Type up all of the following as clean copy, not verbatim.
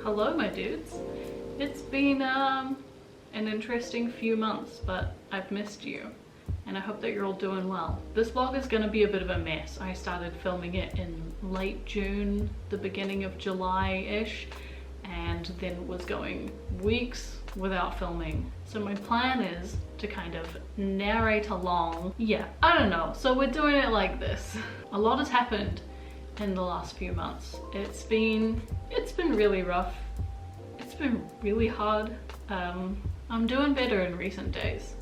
Hello my dudes. It's been an interesting few months, but I've missed you and I hope that you're all doing well. This vlog is going to be a bit of a mess. I started filming it in late June, the beginning of July-ish, and then was going weeks without filming. So my plan is to kind of narrate along. Yeah, I don't know. So we're doing it like this. A lot has happened in the last few months. It's been really rough. It's been really hard. I'm doing better in recent days,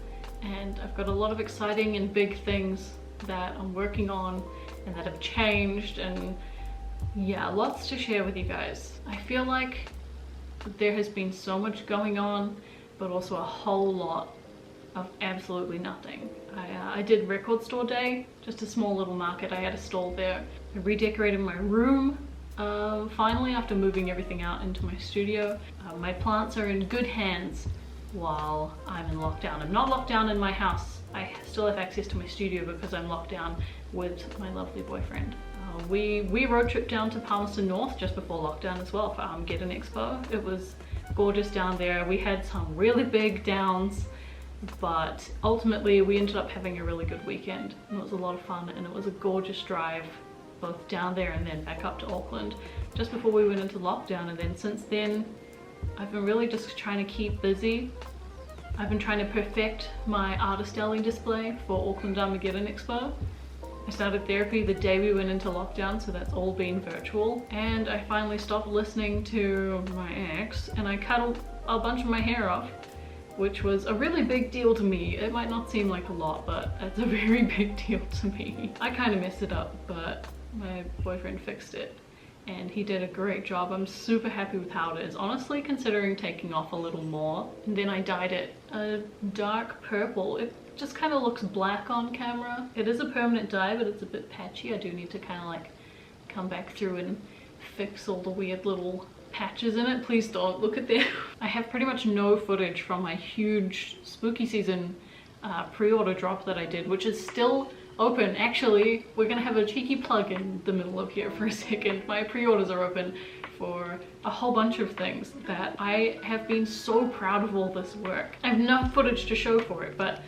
and I've got a lot of exciting and big things that I'm working on and that have changed, and yeah, lots to share with you guys. I feel like there has been so much going on, but also a whole lot of absolutely nothing. I did record store day, just a small little market. I had a stall there. I redecorated my room finally after moving everything out into my studio. My plants are in good hands while I'm in lockdown. I'm not locked down in my house. I still have access to my studio because I'm locked down with my lovely boyfriend. We road tripped down to Palmerston North just before lockdown as well for Armageddon Expo. It was gorgeous down there. We had some really big downs, but ultimately we ended up having a really good weekend, and it was a lot of fun, and it was a gorgeous drive both down there and then back up to Auckland just before we went into lockdown. And then since then I've been really just trying to keep busy. I've been trying to perfect my artist alley display for Auckland Armageddon Expo. I started therapy the day we went into lockdown, so that's all been virtual. And I finally stopped listening to my ex, and I cut a bunch of my hair off, which was a really big deal to me. It might not seem like a lot, but it's a very big deal to me. I kind of messed it up, but my boyfriend fixed it, and he did a great job. I'm super happy with how it is, honestly, considering taking off a little more. And then I dyed it a dark purple. It just kind of looks black on camera. It is a permanent dye, but it's a bit patchy. I do need to kind of like come back through and fix all the weird little patches in it. Please don't look at that. I have pretty much no footage from my huge spooky season pre-order drop that I did, which is still open. Actually, we're gonna have a cheeky plug in the middle of here for a second. My pre-orders are open for a whole bunch of things that I have been so proud of all this work. I have no footage to show for it, but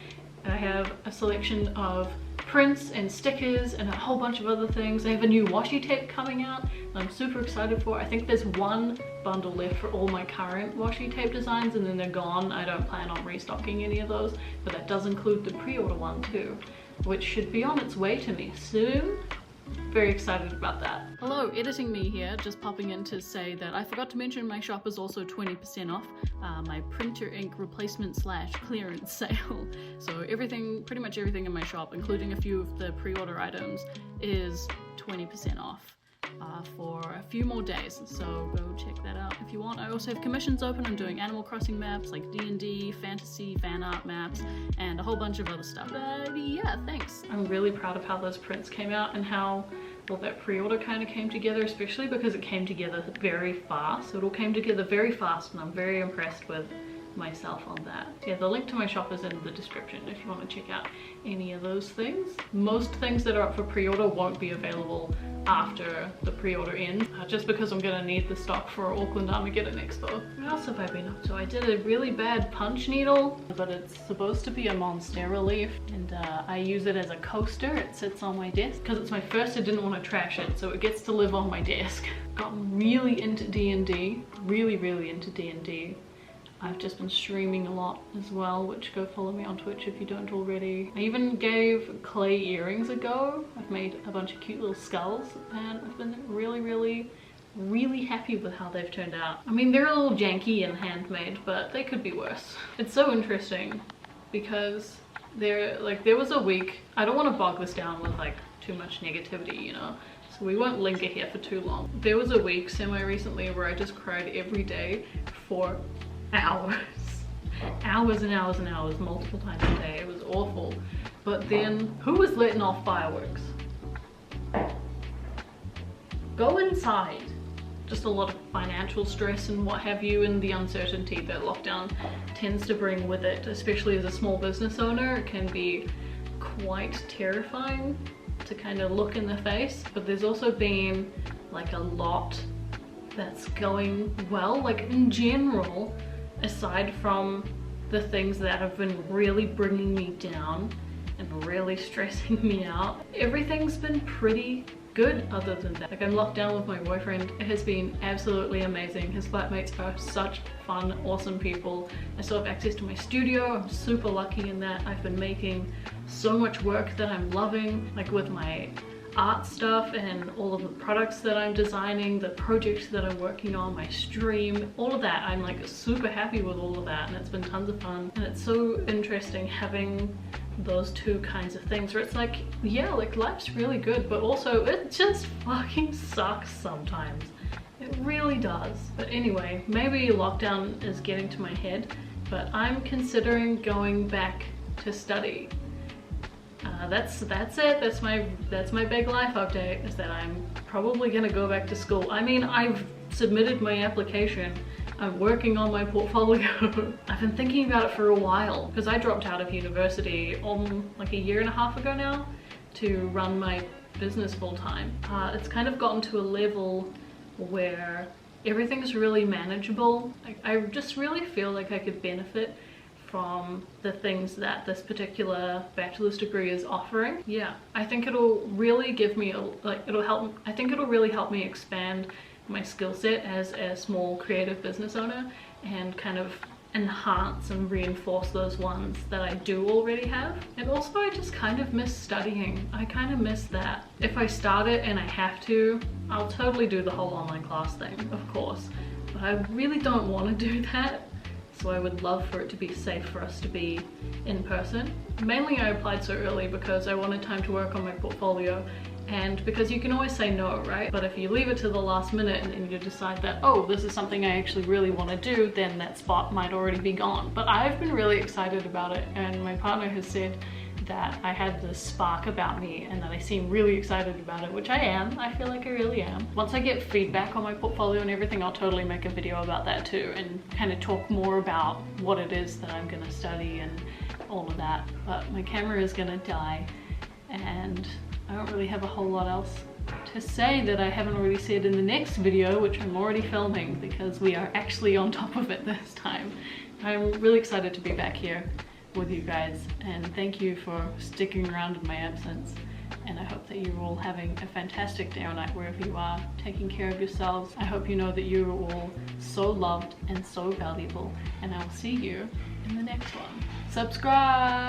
I have a selection of prints and stickers and a whole bunch of other things. I have a new washi tape coming out that I'm super excited for. I think there's one bundle left for all my current washi tape designs, and then they're gone. I don't plan on restocking any of those, but that does include the pre-order one too, which should be on its way to me soon. Very excited about that. Hello, editing me here, just popping in to say that I forgot to mention my shop is also 20% off my printer ink replacement / clearance sale. So everything, pretty much everything in my shop, including a few of the pre-order items, is 20% off for a few more days, so go check that out if you want. I also have commissions open. I'm doing Animal Crossing maps, like D&D, fantasy, fan art maps, and a whole bunch of other stuff. Yeah, thanks. I'm really proud of how those prints came out and how well that pre-order kind of came together, especially because it came together very fast. It all came together very fast, and I'm very impressed with myself on that. Yeah, the link to my shop is in the description if you want to check out any of those things. Most things that are up for pre-order won't be available after the pre-order ends, just because I'm gonna need the stock for Auckland Armageddon Expo. What else have I been up to? I did a really bad punch needle, but it's supposed to be a Monstera leaf, and I use it as a coaster. It sits on my desk. Because it's my first, I didn't want to trash it, so it gets to live on my desk. Gotten really into D&D, really into D&D. I've just been streaming a lot as well, which go follow me on Twitch if you don't already. I even gave clay earrings a go. I've made a bunch of cute little skulls, and I've been really happy with how they've turned out. I mean, they're a little janky and handmade, but they could be worse. It's so interesting because there was a week, I don't want to bog this down with like too much negativity, you know, so we won't linger here for too long. There was a week semi-recently where I just cried every day for hours and hours, multiple times a day. It was awful. But then, who was letting off fireworks? Go inside. Just a lot of financial stress and what have you, and the uncertainty that lockdown tends to bring with it, especially as a small business owner. It can be quite terrifying to kind of look in the face, but there's also been like a lot that's going well. Like in general, aside from the things that have been really bringing me down and really stressing me out, everything's been pretty good other than that. Like I'm locked down with my boyfriend. It has been absolutely amazing. His flatmates are such fun, awesome people. I still have access to my studio. I'm super lucky in that. I've been making so much work that I'm loving, like with my art stuff and all of the products that I'm designing, the projects that I'm working on, my stream, all of that. I'm like super happy with all of that, and it's been tons of fun. And it's so interesting having those two kinds of things where it's like, yeah, like life's really good, but also it just fucking sucks sometimes. It really does. But anyway, maybe lockdown is getting to my head, but I'm considering going back to study. That's it. That's my big life update, is that I'm probably gonna go back to school. I mean, I've submitted my application. I'm working on my portfolio. I've been thinking about it for a while because I dropped out of university like a year and a half ago now to run my business full time. It's kind of gotten to a level where everything's really manageable. I just really feel like I could benefit from the things that this particular bachelor's degree is offering. Yeah, I think it'll really give me I think it'll really help me expand my skill set as a small creative business owner and kind of enhance and reinforce those ones that I do already have. And also I just kind of miss studying. I kind of miss that. If I start it and I have to, I'll totally do the whole online class thing, of course, but I really don't want to do that. So I would love for it to be safe for us to be in person. Mainly I applied so early because I wanted time to work on my portfolio, and because you can always say no, right? But if you leave it to the last minute and then you decide that, oh, this is something I actually really want to do, then that spot might already be gone. But I've been really excited about it, and my partner has said that I had this spark about me and that I seem really excited about it, which I am. I feel like I really am. Once I get feedback on my portfolio and everything, I'll totally make a video about that too and kind of talk more about what it is that I'm gonna study and all of that. But my camera is gonna die, and I don't really have a whole lot else to say that I haven't already said in the next video, which I'm already filming because we are actually on top of it this time. I'm really excited to be back here with you guys, and thank you for sticking around in my absence, and I hope that you're all having a fantastic day or night wherever you are, taking care of yourselves. I hope you know that you're all so loved and so valuable, and I will see you in the next one. Subscribe!